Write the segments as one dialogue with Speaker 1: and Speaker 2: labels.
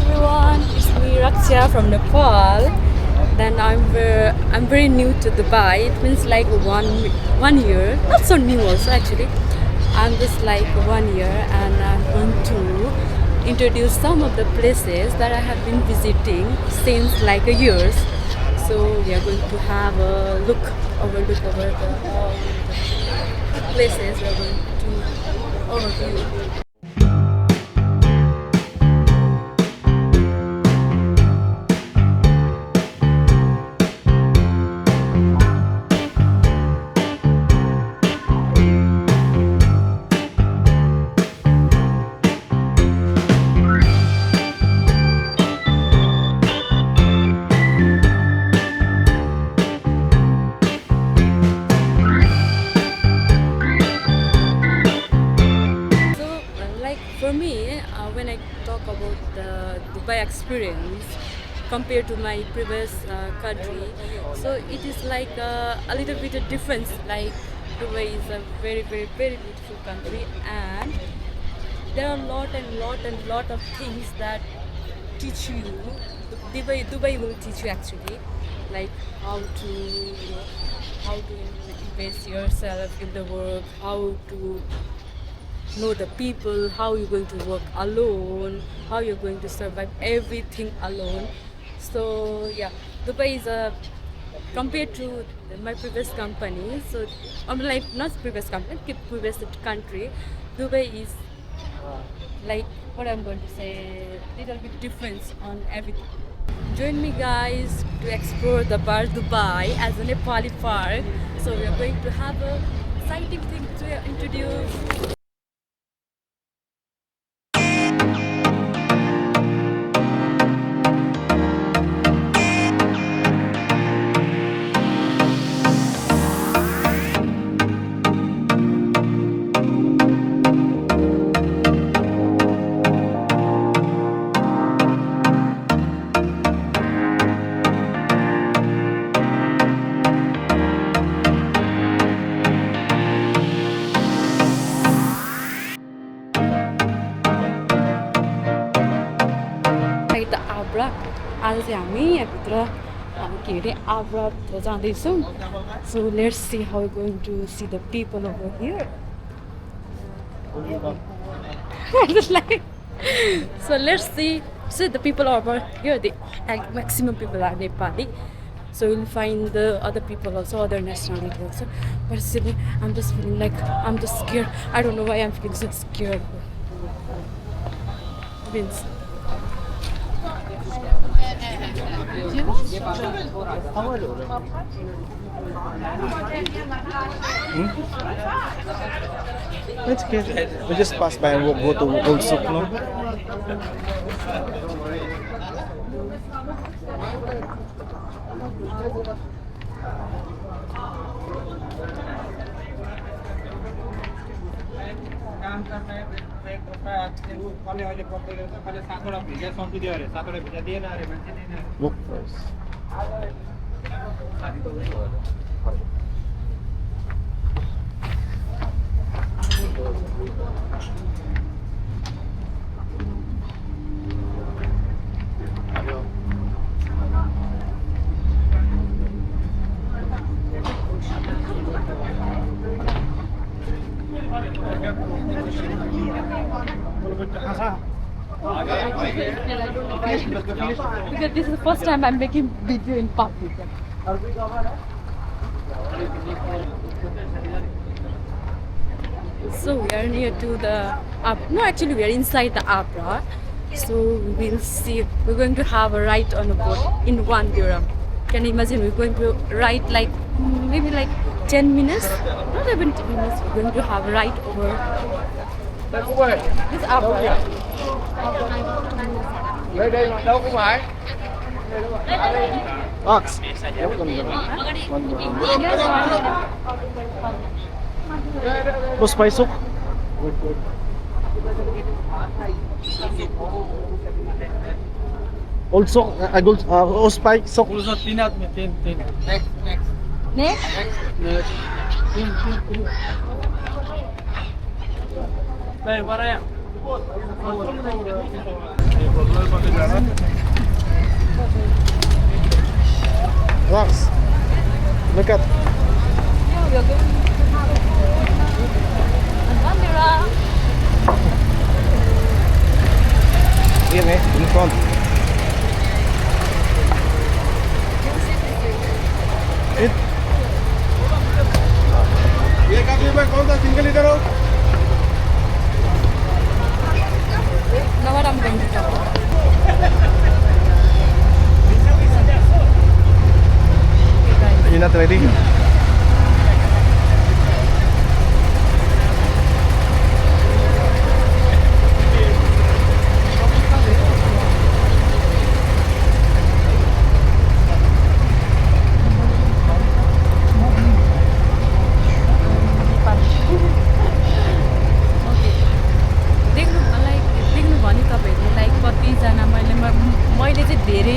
Speaker 1: everyone, it's me Raksha from Nepal. Then I'm very new to Dubai. It means like one year, not so new also actually. I'm just like 1 year, and I'm going to introduce some of the places that I have been visiting since like a years. So we are going to have a look over the all the places we are going to overview. For me, when I talk about the Dubai experience compared to my previous country, so it is like a little bit of difference. Like Dubai is a very beautiful country, and there are lot of things that teach you. Dubai will teach you actually, like how to how to invest yourself in the work, how to know the people, how you're going to work alone, how you're going to survive everything alone. So yeah, Dubai is a compared to my previous company. So I'm like not previous company, previous country. Dubai is like what I'm going to say, little bit difference on everything. Join me guys to explore the Bur Dubai as a Nepali park. So we are going to have a exciting thing to introduce. The Abra, आज चाहिँ हामी यहाँभित्र के अरे आब्राभित्र जाँदैछौँ. So let's see how we're going to see the people over here. So let's see the people over here. The maximum people are Nepali. So you'll find the other people also, other nationality also. But still, I'm just feeling like I'm just scared. I don't know why I'm feeling so scared. Vince.
Speaker 2: It's okay. We just pass by and we'll go to Old Souk, no? Look first.
Speaker 1: Because this is the first time I'm making video in public. So we are near to the no, actually we are inside the Abra. So we'll see. We're going to have a ride on a boat in 1 dirham. Can you imagine? We're going to ride like maybe like 10 minutes, not even 10 minutes. We're going to have a ride over this Abra.
Speaker 2: Ox. Oh, Spice Souk. Old Souk, oh, Spice Souk.
Speaker 1: Next.
Speaker 2: Relax. Look at. Here, in front. It. ये काफी में कौन सा single litre हो?
Speaker 1: Now what I'm going to talk about.
Speaker 2: You're not ready?
Speaker 1: मैले चाहिँ धेरै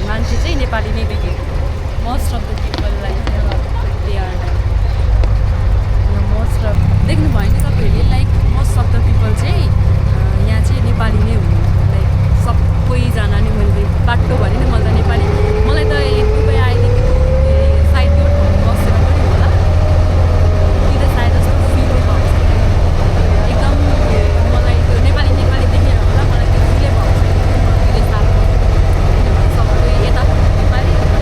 Speaker 1: मान्छे चाहिँ नेपाली नै देखेँ most of the people like they are like most of देख्नु भयो नि तपाईँहरूले like most of the people चाहिँ यहाँ चाहिँ नेपाली नै हुनुहुन्छ लाइक सबैजना नै मैले बाटो भने नि मैले त नेपाली मलाई त दुबई आएदेखि सायद त्यो ठाउँमा बसेर पनि होला कि त सायद जस्तो फिल भएको छ एकदम मलाई त्यो नेपाली देखेर होला मलाई त्यो फिलै भएको छ अहिले साथ सबै यता नेपाली उता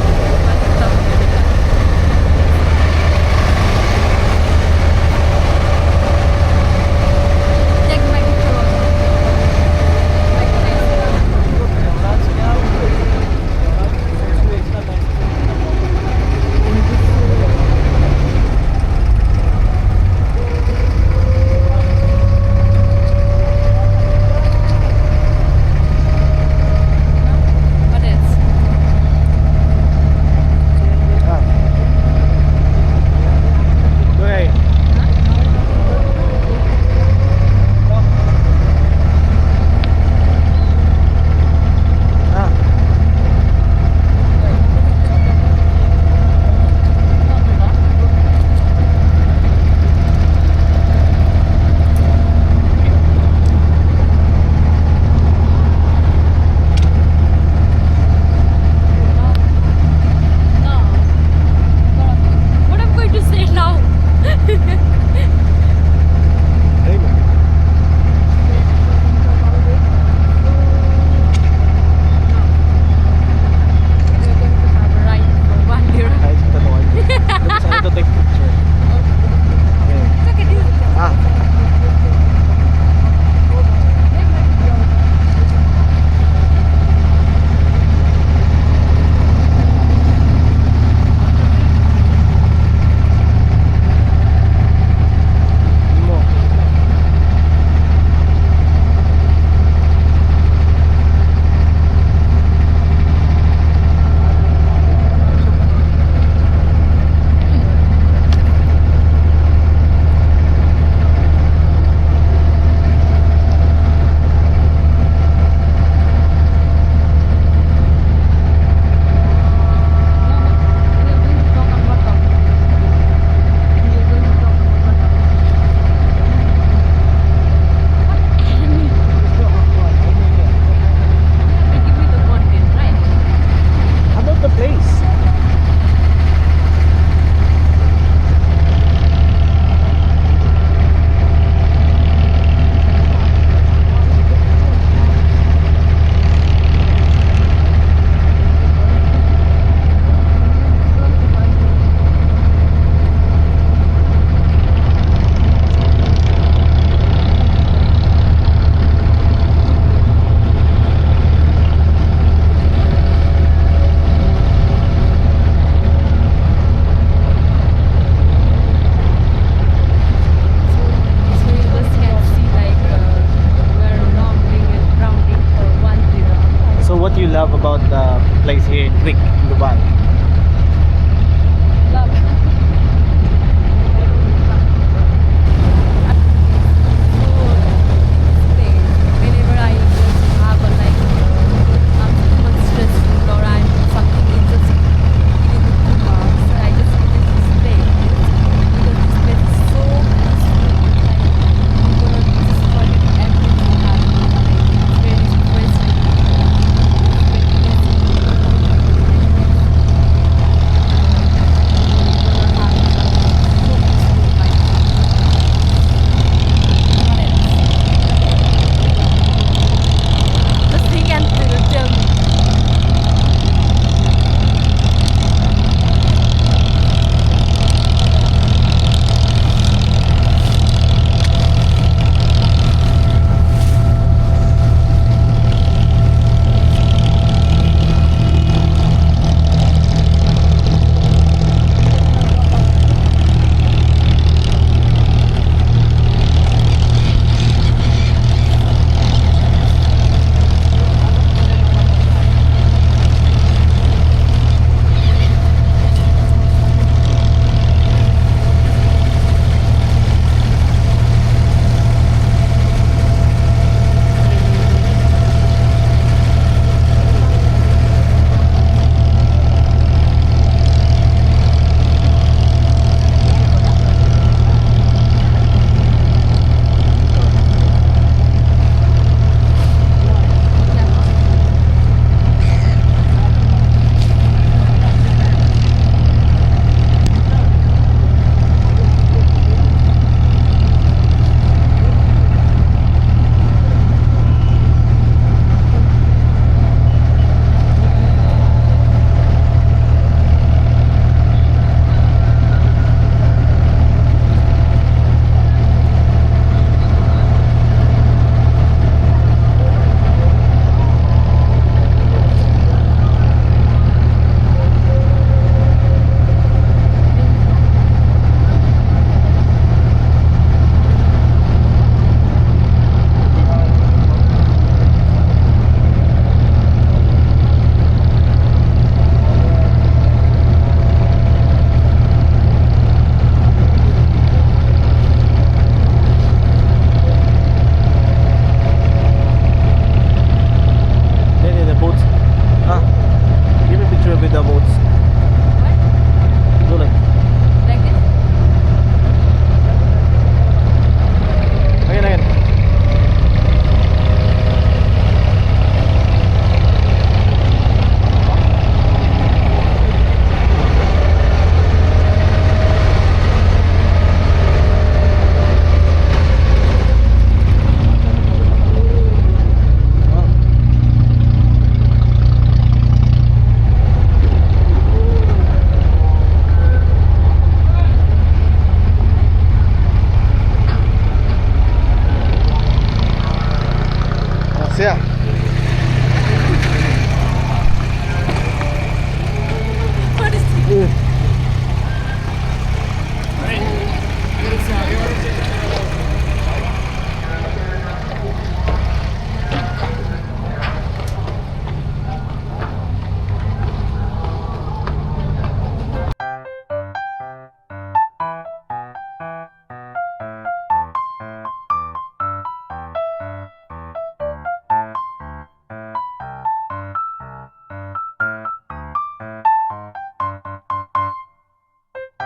Speaker 2: What do you love about the place here in Quick, Dubai?